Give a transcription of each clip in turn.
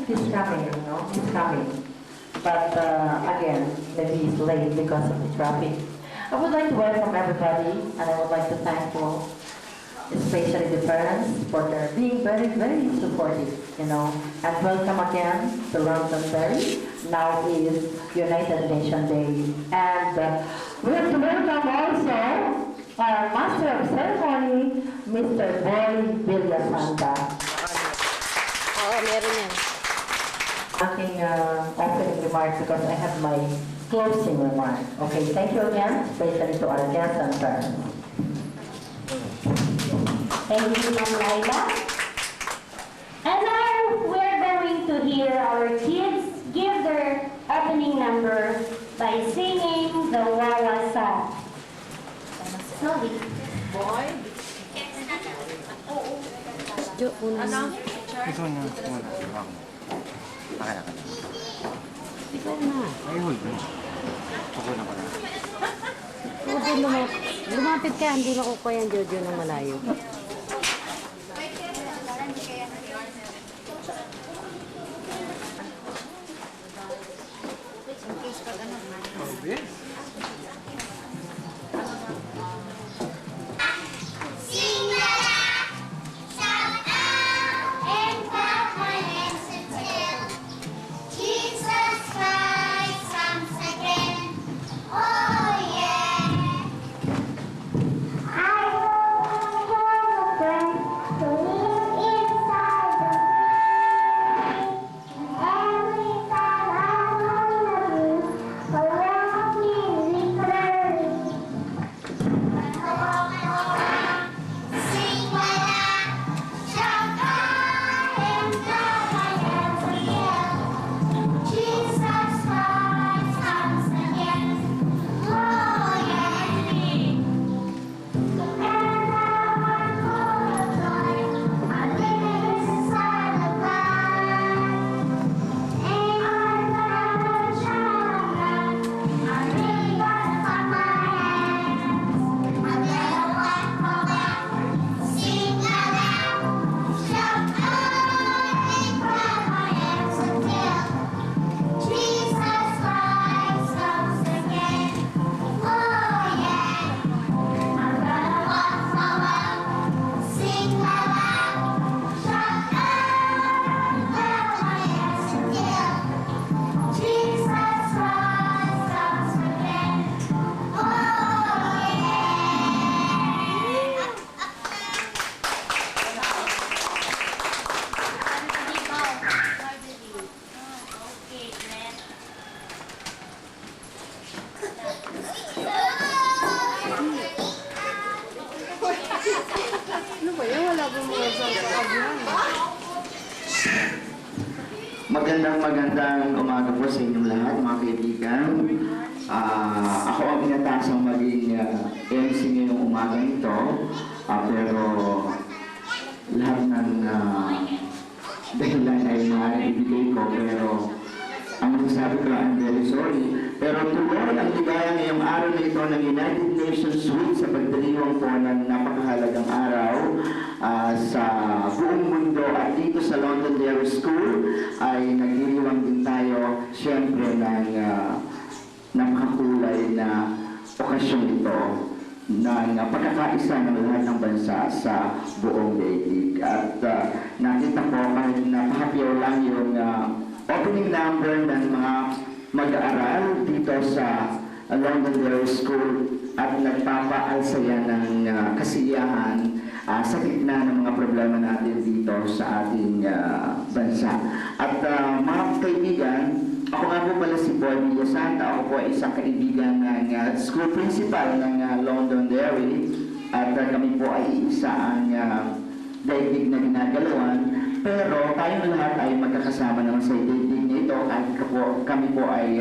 he's coming, you know, he's coming. But again, maybe he's late because of the traffic. I would like to welcome everybody, and I would like to thank you, especially the parents, for their being very, very supportive, you know. And welcome again to Londonderry. Now is United Nations Day. And we have to welcome also our Master of Ceremony, Mr. Boy Villasanta. Oo, meron yan. Aking opening remarks because I have my closing remark. Okay, thank you again, especially to our guests and parents. Thank you, Ma'am Laila. And now we're going to hear our kids give their opening number by singing the Wawa song. Slowly. Boy? Ano? Ito na. Pakaya ka na. Ikaw na. Ay, hold on. Ako na pala. Lumapit ka, hindi makukuha yan, Jojo, ng malayo. Magandang umaga po sa inyong lahat, mga kaibigan. Ako ang inatasang maging MC ngayong umaga nito, pero lahat ng dahilan ay maibigay ko, pero ang masasabi ko, I'm very sorry. Pero tuloy ang ligaya ngayong araw na ito ng United Nations Week sa pagdiriwang po ng napakahalagang araw sa buong mundo at dito sa Londonderry School ay nagdiriwang din tayo siyempre ng napakakulay na okasyon ito ng pagkakaisa ng lahat ng bansa sa buong daigdig. At nakita ko kahit napakapyaw lang yung opening number ng mga mag-aaral dito sa Londonderry School at nagpapaalsa yan ng kasiyahan sa gitna ng mga problema natin dito sa ating bansa. At mga kaibigan, ako nga po pala si Boy Villasanta. Ako po ay isang kaibigan ng school principal ng Londonderry at kami po ay isa ang daigdig na ginagalawan. Pero tayong lahat ay magkakasama naman sa daigdig na ito at kami po ay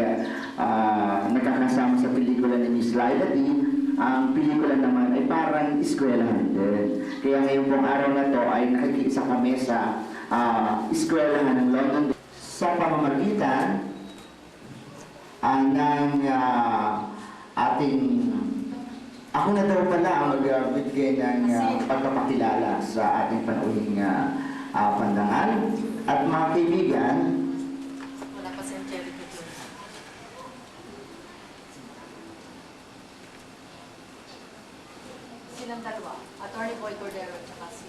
nagkakasama sa pelikula ni Miss Laila D. Ang pelikula naman ay parang eskwelahan din. Kaya ngayon pong araw na to ay nakikiisa kami sa eskwelahan ng London sa pamamagitan ng ating ako na daw pala ang magbigay ng pagpapakilala sa ating panauhing Pandangal. At mga kaibigan, Wala pa si Angelica dun. Silang dalawa? Attorney Boy Cordero at saka si...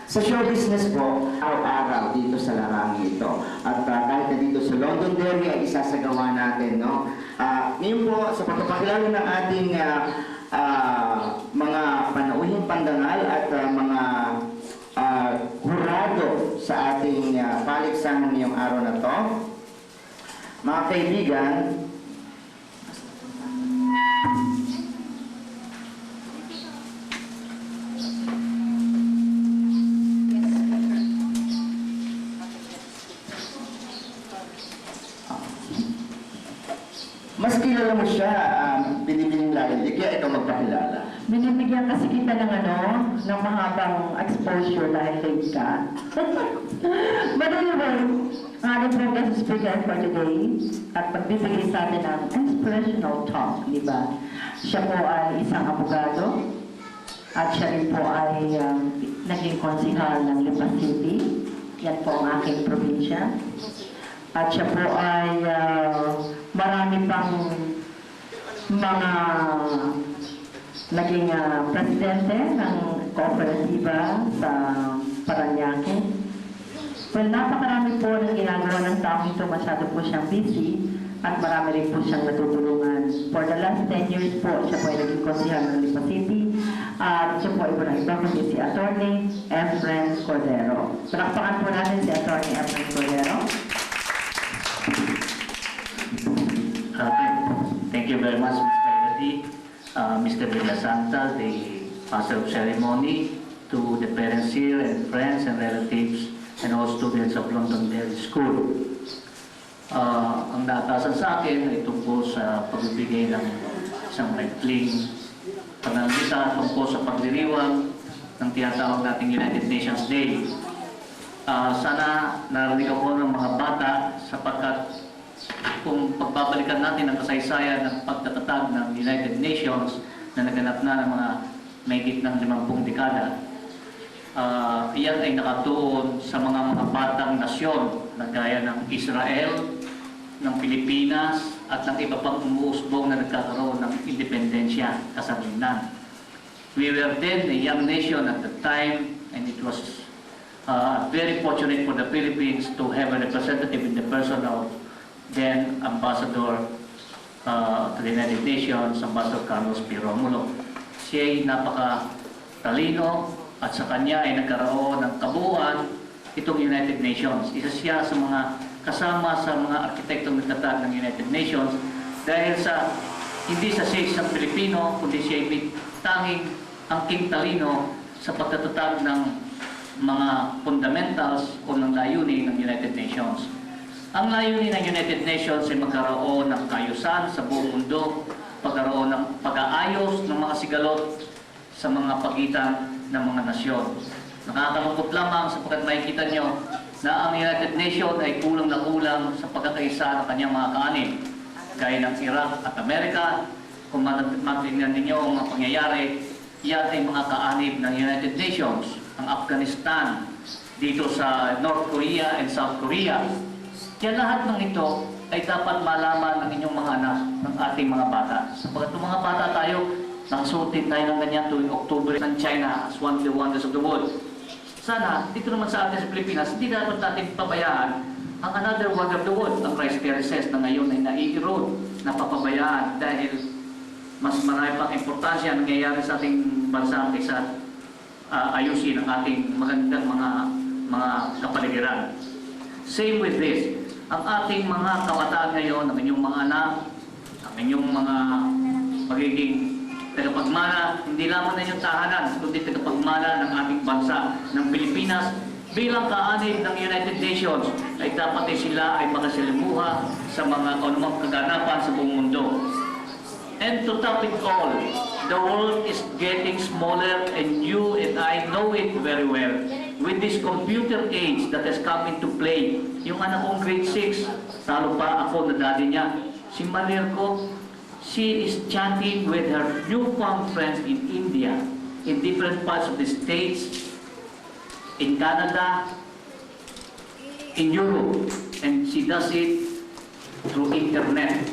sa show business po, araw-araw dito sa larangan ito. At kahit na dito sa Londonderry ay isasagawa natin, no? Ngayon po, sa pagpapakilala ng ating mga panauhing pandangal at mga hurado sa ating paligsahan ngayong araw na to, mga kaibigan, mas kilala mo siya, binibining lalim. Kaya ikaw magpakilala. Binibigyan kasi kita ng ng mahabang exposure dahil late ka. But anyway, ang ating po guest speaker for today at pagbibigay sa atin ng inspirational talk, di ba? Siya po ay isang abogado at siya rin po ay naging konsihal ng Lipa City. Yan po ang aking probinsya. At siya po ay marami pang mga naging presidente ng kooperatiba sa Paranaque. Well, napakarami po ng ginagawa ng taong ito. Masyado po siyang busy at marami rin po siyang natutulungan. For the last 10 years po, siya po ay naging konsihal ng Lipa City. At siya po ay walang iba kundi si Attorney Efren Cordero. Palakpakan po natin si Attorney Efren Cordero. Thank you very much, Mr. Eddy, Mr. Villasanta, the Master of Ceremony, to the parents here and friends and relatives and all students of Londonderry School. Ang naatasan sa akin ay tungkol sa pagbibigay ng isang maikling panalita tungkol sa pagdiriwang ng tinatawag nating United Nations Day. Sana narinig ako ng mga bata sapagkat kung pagbabalikan natin ang kasaysayan ng pagtatatag ng United Nations na naganap na ng mga mahigit ng 50 dekada, iyan ay nakatuon sa mga batang nasyon na gaya ng Israel, ng Pilipinas at ng iba pang umuusbong na nagkakaroon ng independensya kasanlinan. We were then a young nation at the time, and it was very fortunate for the Philippines to have a representative in the person of then Ambassador to the United Nations, Ambassador Carlos P. Romulo. Siya ay napaka-talino at sa kanya ay nagkaroon ng kabuuan itong United Nations. Isa siya sa mga kasama sa mga arkitektong nagtatag ng United Nations dahil sa hindi sa siya isang Pilipino, kundi siya ay tanging angking talino sa pagtatatag ng mga fundamentals o ng layunin ng United Nations. Ang layunin ng United Nations ay magkaroon ng kaayusan sa buong mundo, pagkaroon ng pag-aayos ng mga sigalot sa mga pagitan ng mga nasyon. Nakakalungkot lamang sapagkat makikita nyo na ang United Nations ay kulang na kulang sa pagkakaisa ng kanyang mga kaanib. Gaya ng Iraq at Amerika, kung matignan ninyo ang mga pangyayari, yan ay mga kaanib ng United Nations. Ang Afghanistan, dito sa North Korea and South Korea. Kaya lahat ng ito ay dapat malaman ng inyong mga anak, ng ating mga bata. Sapagkat ng mga bata tayo, nakasuotin tayo ng ganyan tuwing October ng China as one of the wonders of the world. Sana, dito naman sa atin sa Pilipinas, hindi dapat natin pabayaan ang another wonder of the world. Ang Rice Terraces na ngayon ay nai-erode, napapabayaan dahil mas marami pang importansya ang nangyayari sa ating bansa kaysa ayusin ang ating magandang mga kapaligiran. Same with this. Ang ating mga kabataan ngayon, ang inyong mga anak, ang inyong mga magiging tagapagmana, hindi lamang na inyong tahanan, kundi tagapagmana ng ating bansa, ng Pilipinas, bilang kaanib ng United Nations, ay dapat sila ay makasalimuha sa mga anumang kaganapan sa buong mundo. And to top it all, the world is getting smaller and you and I know it very well. With this computer age that has come into play, yung anak kong grade 6, talo pa ako na daddy niya, si Malir ko, she is chatting with her newfound friends in India. in different parts of the States, in Canada, in Europe, and she does it through internet.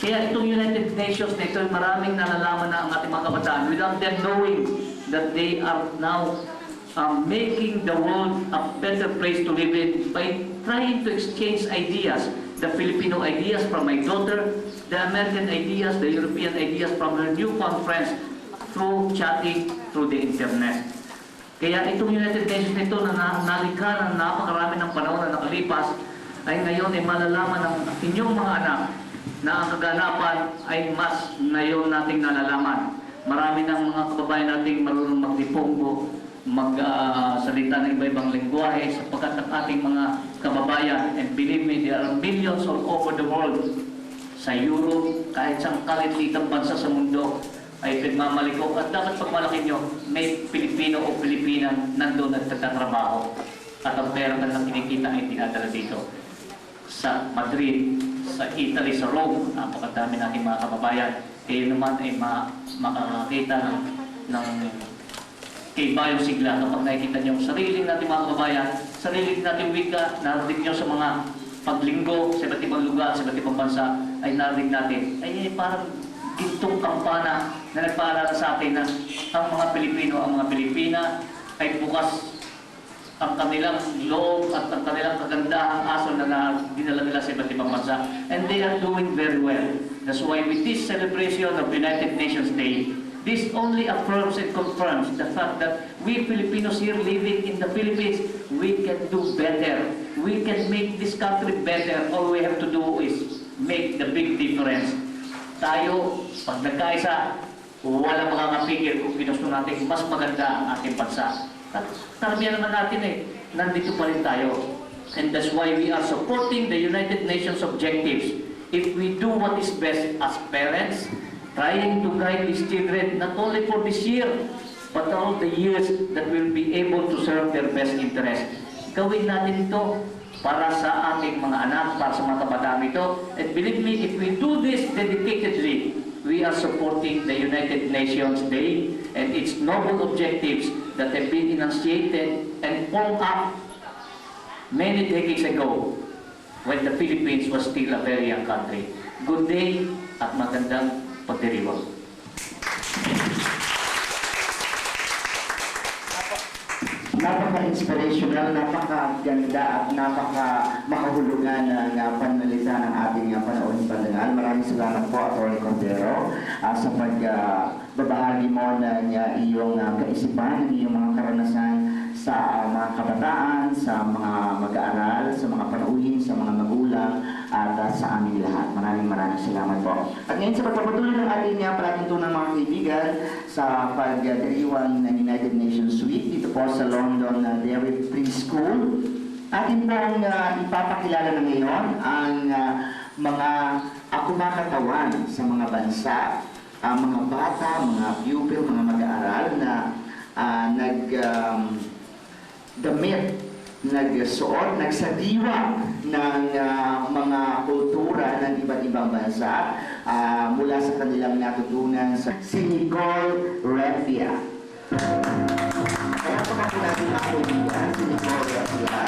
Kaya itong United Nations na ito, maraming nalalaman na ang ating mga kabataan without them knowing that they are now making the world a better place to live in by trying to exchange ideas. The Filipino ideas from my daughter, the American ideas, the European ideas from her newfound friends through chatting through the internet. Kaya itong United Nations nito na nalikha ng napakarami ng panahon na nakalipas, ay ngayon ay malalaman ng inyong mga anak na ang kaganapan ay mas ngayon nating nalalaman. Marami ng mga kababayan nating marunong magdipongo, magsalita ng iba-ibang lengguwahe sapagkat ang ating mga kababayan, and believe me, there are millions all over the world, sa Europe, kahit sa kalititang bansa sa mundo, ay pinagmamaliko at dapat pagmalaki nyo, may Pilipino o Pilipinan nandun at nagtatrabaho at ang pera na lang kinikita ay tinadala dito sa Madrid, sa Italy, sa Rome. Napakadami nating mga kababayan. Kayo naman ay makakakita ng kaybayong sigla kapag nakikita nyo sariling nating mga kababayan, sariling nating wika, narinig nyo sa mga paglinggo sa iba't ibang lugar, sa iba't ibang bansa, ay narinig natin. Ay parang gintong kampana na nagpaalala sa atin na ang mga Pilipino, ang mga Pilipina ay bukas ang kanilang loob at ang kanilang kagandahang aso na dinala nila sa iba't ibang bansa. And they are doing very well. That's why with this celebration of United Nations Day, this only affirms and confirms the fact that we Filipinos here living in the Philippines, we can do better. We can make this country better. All we have to do is make the big difference. Tayo, pag nagkaisa, walang makakapigil kung ginusto natin mas maganda ang ating bansa. At karamihan naman natin nandito pa rin tayo. And that's why we are supporting the United Nations objectives. If we do what is best as parents, trying to guide these children not only for this year, but all the years that will be able to serve their best interest. Gawin natin ito para sa ating mga anak, para sa mga kabataan ito. And believe me, if we do this dedicatedly, we are supporting the United Nations Day and its noble objectives that have been enunciated and formed up many decades ago when the Philippines was still a very young country. Good day at magandang pagdiriwang. Napaka-inspirational, napakaganda at napaka-makahulugan ng panalita ng ating panahon pandangal. Maraming salamat po, Atty. Cordero, sa pagbabahagi mo ng iyong kaisipan, ng iyong mga karanasan sa mga kabataan, sa mga mag-aaral, sa mga panauhin, sa mga magulang, at sa aming lahat. Maraming salamat po. At ngayon sa pagpapatuloy ng ating palatuntunan mga kaibigan sa pagdiriwang ng United Nations Week dito po sa London Dairy Preschool, atin pong ipapakilala na ngayon ang mga kumakatawan sa mga bansa, mga bata, mga pupil, mga mag-aaral na damit, nagsuot, nagsadiwa ng mga kultura ng iba't ibang bansa mula sa kanilang natutunan sa si Nicole Refia. Kaya po natin makikita si Nicole Refia.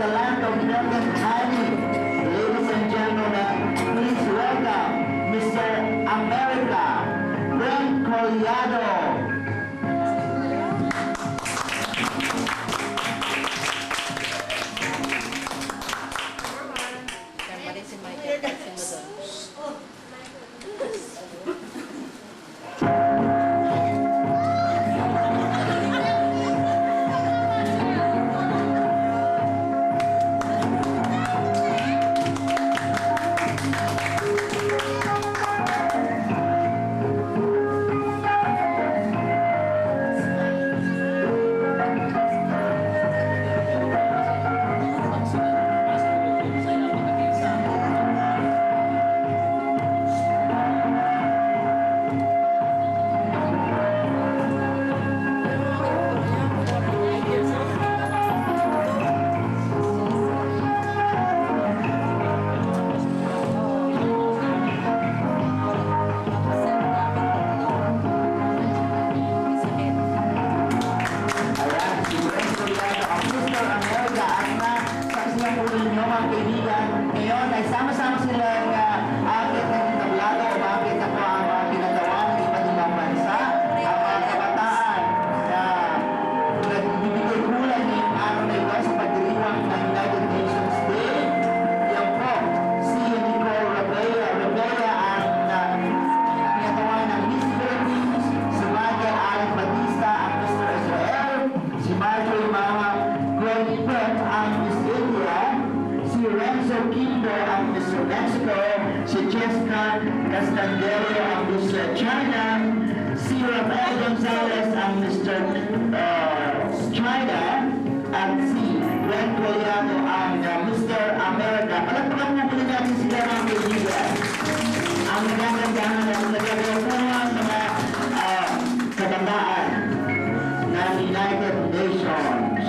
the land of milk and honey. Ladies and gentlemen, please welcome Mr. America, Brent Collado. Kaya pa rin si Michael kasi mo doon. Ayan, si Brent Collado, ang Mr. America. At saksiyan po ninyo mga kaibigan, ngayon ay sama-sama silang akit ng entablado. Bakit na po ang mga ginagawa ng iba't ibang bansa, ang mga kabataan na nagbibigay kulay ngayong araw na ito sa pagdiriwang ng United Nations Day. Yan po, si Nicole Rabella. Rabella ang ginagawa ng Miss Philippines, si Michael Allen Batista ang Mr. Israel, si Marjorie Mama Gwen ang Miss India, si Renzo Kindo ang Mr. Mexico, si Jessica Castandero ang Miss China, si Rafael Gonzalez ang Mr. China, at si Brent Collado ang Mr. America. Palagpagan mo muli natin sila mga kaibigan. Ang nagagandahan at nagagawa ng mga kabataan ng United Nations.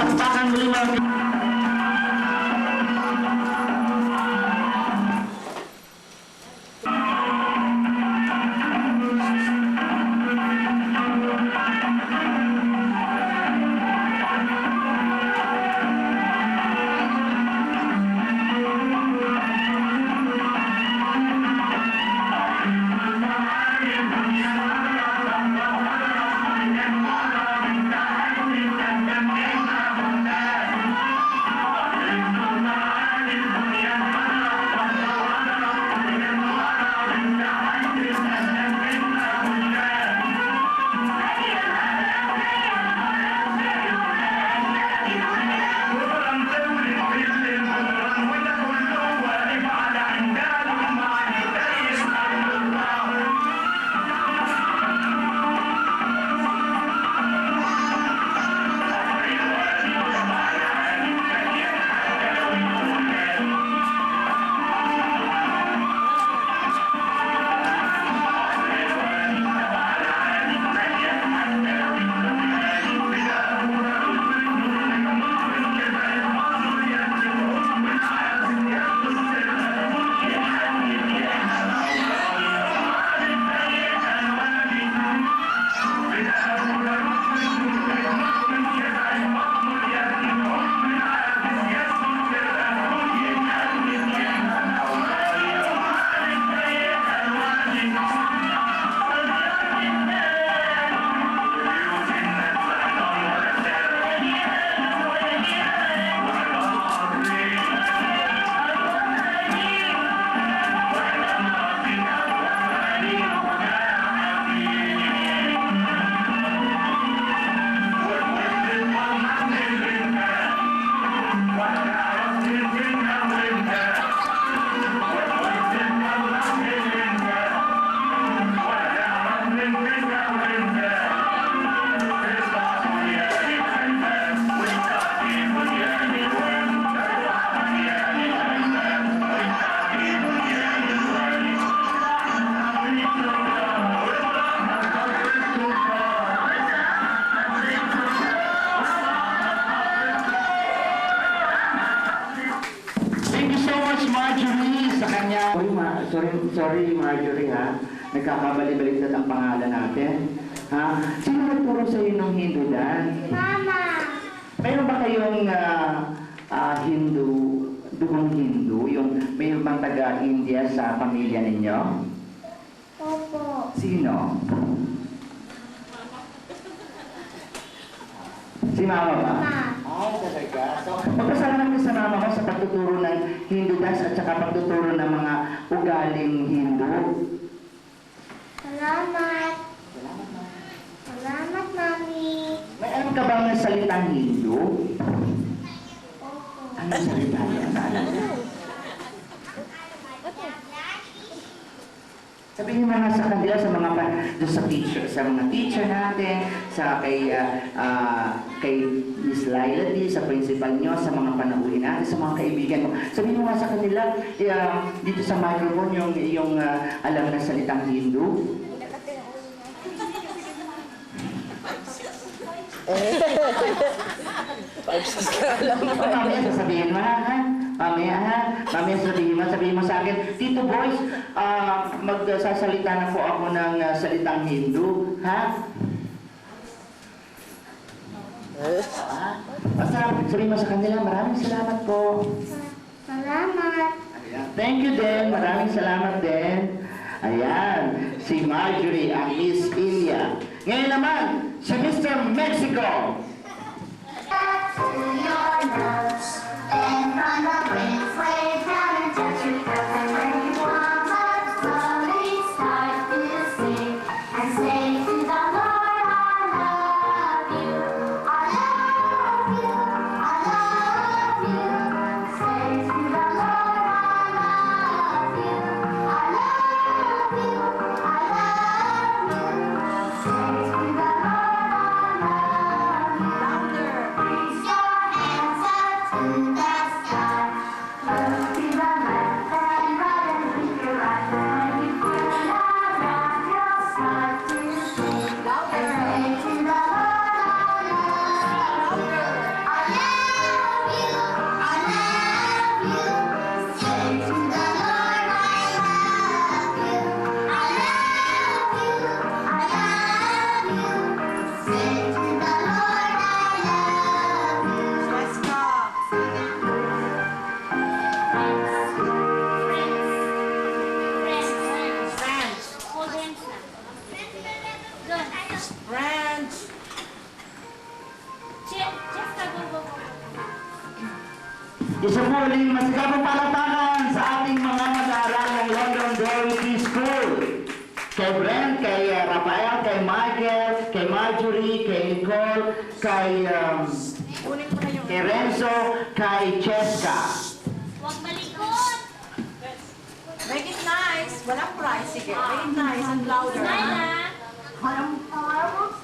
Palakpakan muli mga Sorry Marjorie ha, nagkakamali-baliktad ang pangalan natin. Ha? Sino nagturo sa iyo ng Hindu dance? Mama! Mayroon ba kayong Hindu, dugong Hindu? Yung mayroon bang taga-India sa pamilya ninyo? Opo. Sino? Si mama ba? Ma. Ay, talaga. So, magkasama namin sa mama ko sa pagtuturo ng Hindu dance at saka pagtuturo ng mga ugaling Hindu. Salamat. Salamat, Mami. May alam ka ba ng salitang Hindu? Opo. Ano salita yan? Alam mo? Sabihin mo nga sa kanila, sa mga sa teacher, sa mga teacher natin, sa kay Miss Laila D, sa principal nyo, sa mga panauhin natin, sa mga kaibigan mo. Sabihin mo nga sa kanila, dito sa microphone, yung alam na salitang Hindu. Mamaya sasabihin mo ha? Mamaya ha? Mamaya sabihin mo sa akin, Tito Boys, magsasalita na po ako ng salitang Hindu, ha? Basta sabihin mo sa kanila, maraming salamat po. Salamat. Ayan. Thank you din, maraming salamat din. Ayan, si Marjorie ang Miss India. Ngayon naman, si Mr. Mexico. To your nose, and from the wings, way down and touch your toes, and when you want much, slowly start to sing, and say to the Lord, I love you, I love you, I love you. Say to the Lord, I love you, I love you, I love you. Say to the Lord, I love you. Raise your hands up to the sky. Isa po uling masigabong palakpakan sa ating mga mag-aaral ng Londonderry Preschool. Kay Brent, kay Rafael, kay Michael, kay Marjorie, kay Nicole, kay Renzo, kay Cheska. Huwag malikot! Make it nice. Walang price. Sige, make it nice and louder. Brent, louder.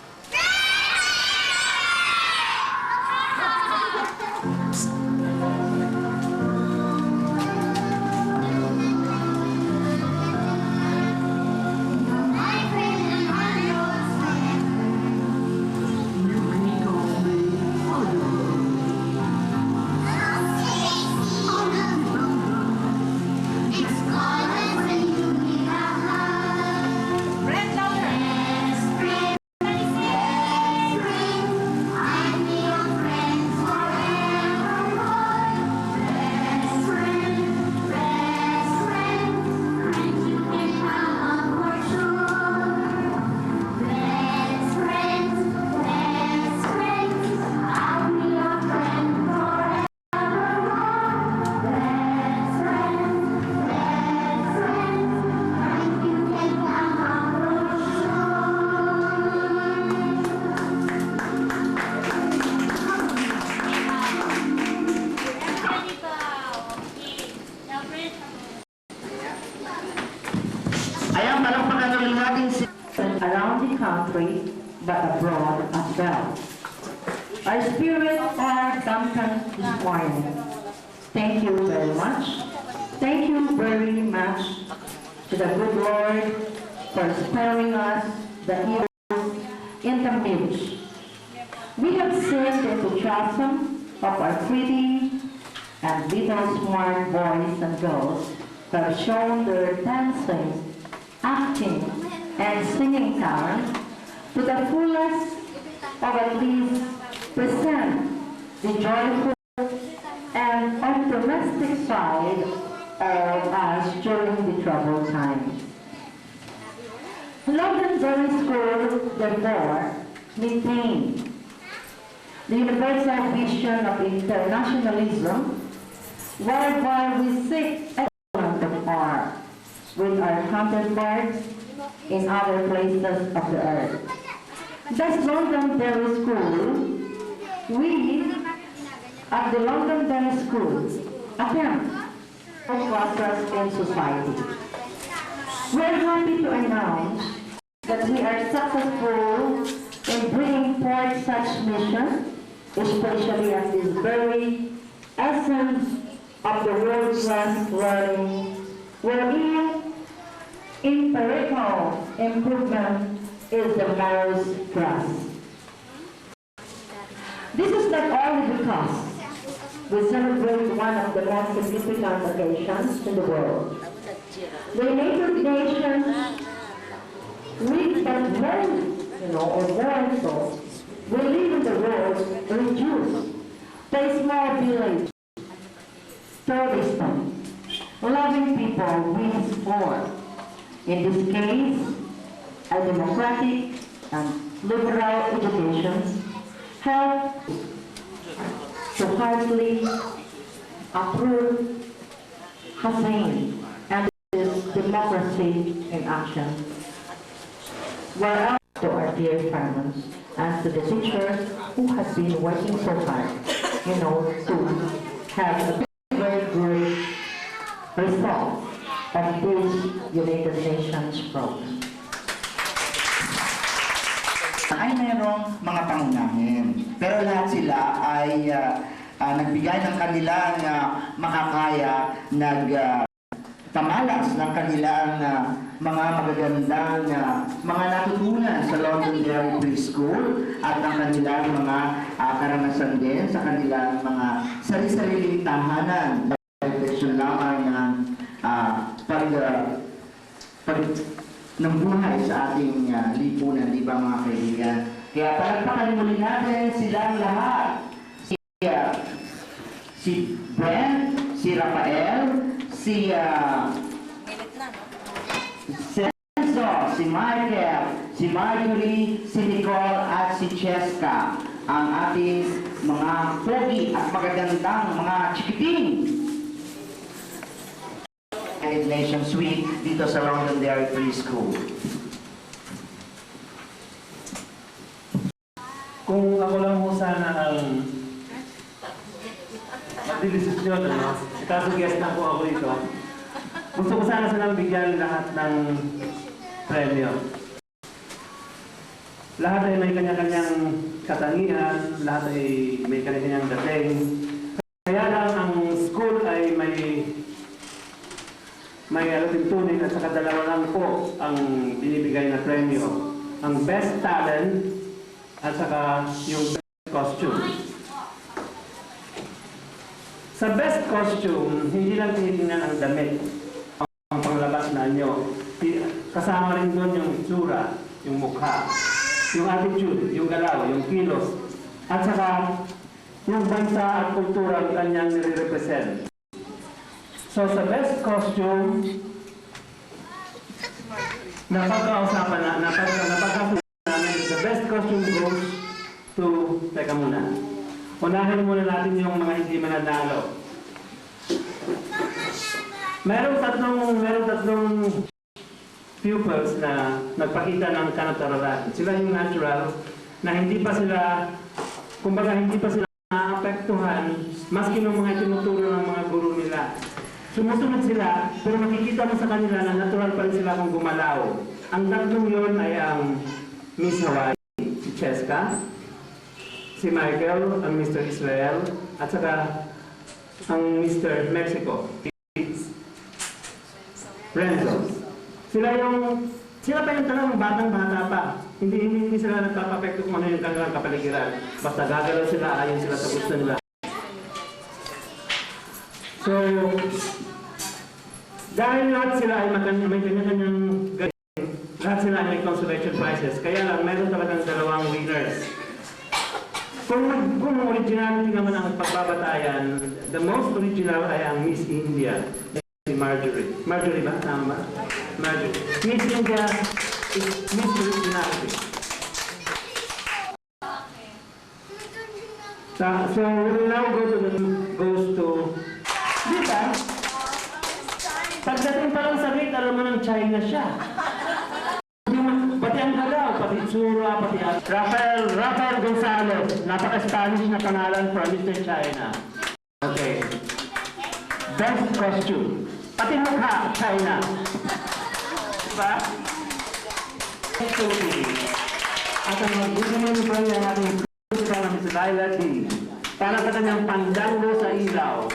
Ayan, palakpakan ulit natin si... Around the country, but abroad as well. Our spirits are dampened this morning. Thank you very much. Thank you very much to the good Lord for sparing us the evil in the midst. We have sinned into chasm of our pretty and little smart boys and girls who have shown their dancing, acting, and singing talent to the fullest of at least present the joyful and optimistic side of us during the troubled times. Londonderry School, therefore, maintained the universal vision of internationalism, whereby we seek excellence of art with our counterparts in other places of the earth. Thus, Londonderry School, we at the Londonderry School attempt to classes in society. We are happy to announce that we are successful in bringing forth such mission, especially at this very essence of the world-class learning, wherein empirical improvement is the most thrust. This is not only because we celebrate one of the most significant occasions in the world. The United Nations, we but more, or more so, we live in the world reduced to a small village, tourism, loving people wins for. In this case, a democratic and liberal education help to heartily approve Hussein and his democracy in action. Whereas to our dear parents and to the teachers who have been working so hard, to have a very good result of this United Nations program. Ay mayroong mga pangunahin. Pero lahat sila ay nagbigay ng kanilang makakaya, pamalas ng kanilang mga magagandang mga natutunan sa Londonderry Preschool at ang kanilang mga karanasan din sa kanilang mga sarili-sariling tahanan. Reflection lamang ng ng buhay sa ating lipunan, di ba mga kaibigan? Kaya palagpakan muli natin silang lahat. Si Brent, si Rafael, si Renzo, si Michael, si Marjorie, si Nicole at si Cheska. ang ating mga pogi at magagandang mga chikiting United Nations Suite dito sa Londonderry Preschool. Kung ako lang mo sana ang magdidesisyon, ikasuggest na po ako dito. Gusto ko sana silang bigyan lahat ng premyo. Lahat ay may kanya-kanyang katangian, lahat ay may kanya-kanyang dating. Kaya lang ang school ay may alatuntunin at saka dalawa lang po ang binibigay na premyo. Ang best talent at saka yung best costume. Sa best costume, hindi lang tinitingnan ang damit, ang panglabas na anyo. Kasama rin doon yung itsura, yung mukha, yung attitude, yung galaw, yung kilos, at saka yung bansa at kultura ang kanyang nire-represent. So sa best costume, napag-ausapan namin, the best costume goes to, teka muna, unahin muna natin yung mga hindi mananalo. Meron tatlong pupils na nagpakita ng kanataralan. Sila yung natural, na hindi pa sila naapektuhan, maski ng mga tinuturo ng mga guru nila. Sumusunod sila, pero makikita mo sa kanila na natural pa rin sila kung gumalaw. Ang tatlong yun ay ang Miss Hawaii, si Cheska, si Michael, ang Mr. Israel, at saka ang Mr. Mexico, Renzo. Sila pa yung talagang batang-bata pa. Hindi sila nagpapapekto kung ano yung kanilang kapaligiran. Basta gagalaw sila, ayon sila sa gusto nila. So, dahil lahat sila ay may kanya-kanyang galing, lahat sila ay may consolation prizes. Kaya lang, meron talagang dalawang winners. Kung originality naman ang pagbabatayan, the most original ay ang Miss India, si Marjorie. Marjorie ba? Tama ba? Marjorie. Miss India is Miss Originality. So, we will now goes to diba? Pagdating pa lang sa rate, alam mo ng China siya. Pati ang galaw, pati tsura, pati ang... Rafael Gonzalez, napaka-Spanish na pangalan from Mr. China. Okay. Best costume. Pati mukha, China. Diba? At ang magbibigay nito ay ang ating principal na Mr. Laila D. Para sa kanyang pandango sa ilaw.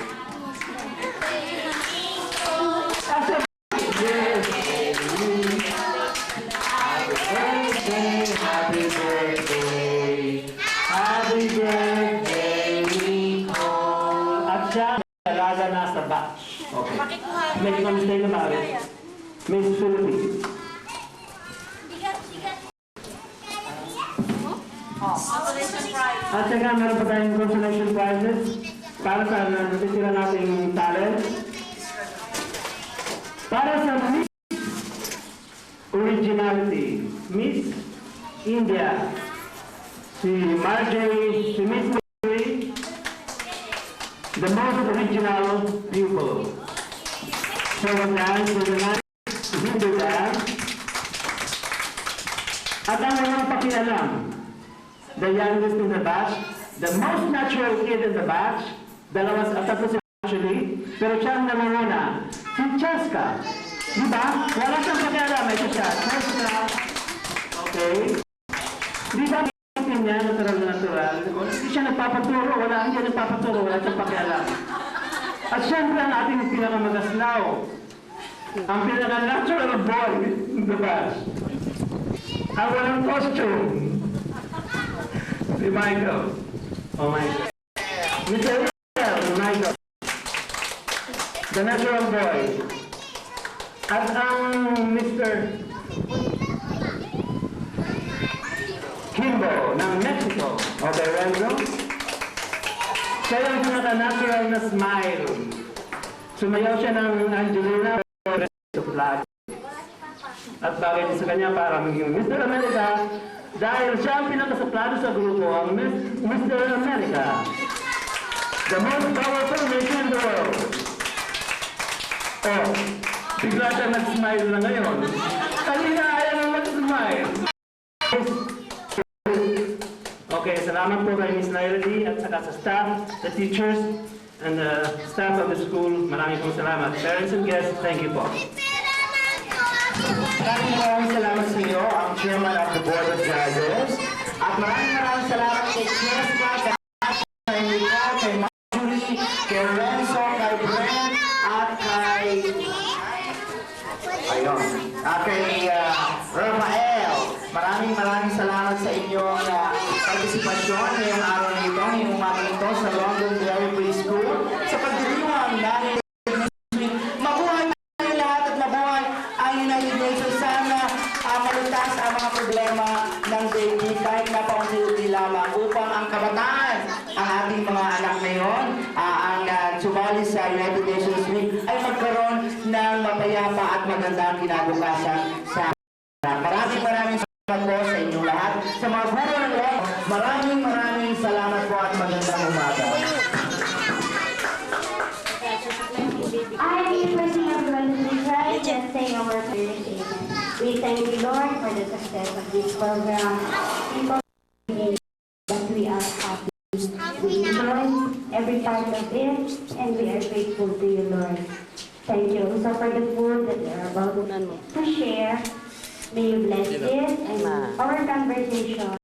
Happy birthday, Nicole. At siya, talaga nasa batch. Okay. Make no mistake about it. Miss Philippines. Consolation prize. At saka meron pa tayong consolation prizes para sa natitira nating talent. Para sa Miss Originality, Miss India, si Marjorie, si Miss Marjorie, the most original pupil. So the nice Hindu dance. At ang mga pakialam, the youngest in the batch, the most natural kid in the batch, dalawa at tatlo sila actually, pero siya ang namuna, si Cheska. Diba? Wala siyang pakialam, ito siya. Cheska. Okay. Diba? Niya, natural. Hindi siya nagpapaturo, wala siyang pakialam. At syempre ang ating pinakamagaslaw, ang pinaka-natural boy in the batch. Ang walang costume. Si Michael. Oh my God. Mr. Michael. The natural boy. At ang Mr. Kimbo ng Mexico. Okay, Renzo? Siya yung pinaka-natural na smile. Sumayaw siya ng Angelina sa flag. At bagay sa kanya para maging Mr. America Dahil siya ang pinakasaplado sa grupo, ang Mr. America. The most powerful nation in the world. Oh, bigla siya nag-smile na ngayon. Kanina ayaw na mag-smile. Okay, salamat po kay Miss Nairady at saka sa staff, the teachers, and the staff of the school. Maraming pong salamat. Parents and guests, thank you po. Maraming salamat sa iyo, ang Chairman of the Board of Judges. At maraming salamat kay Cheska, kay Mika, kay Marjorie, kay Renzo, kay Brent, at kay... Ayun. Kay Rafael. Maraming salamat sa inyong partisipasyon ngayong araw na ito, ngayong umaga ito sa Londonderry Preschool. Sa pagdiriwang namin, mabuhay tayo lahat at mabuhay ang United Nations. Sana malutas ang mga problema ng daigdig kahit napaunti-unti lamang upang ang kabataan, ang ating mga anak ngayon, ang sumali sa United Nations Week ay magkaroon ng mapayapa at magandang kinabukasan sa maraming salamat po sa inyong lahat. Sa mga guro ng lahat, maraming salamat po at magandang umaga. I, President of the Right, just say our prayers, amen. We thank you, Lord, for the success of this program. People that we are happy. We enjoy every part of it, and we are grateful to you, Lord. Thank you also for the food that we are about to share. May you bless it and our conversation.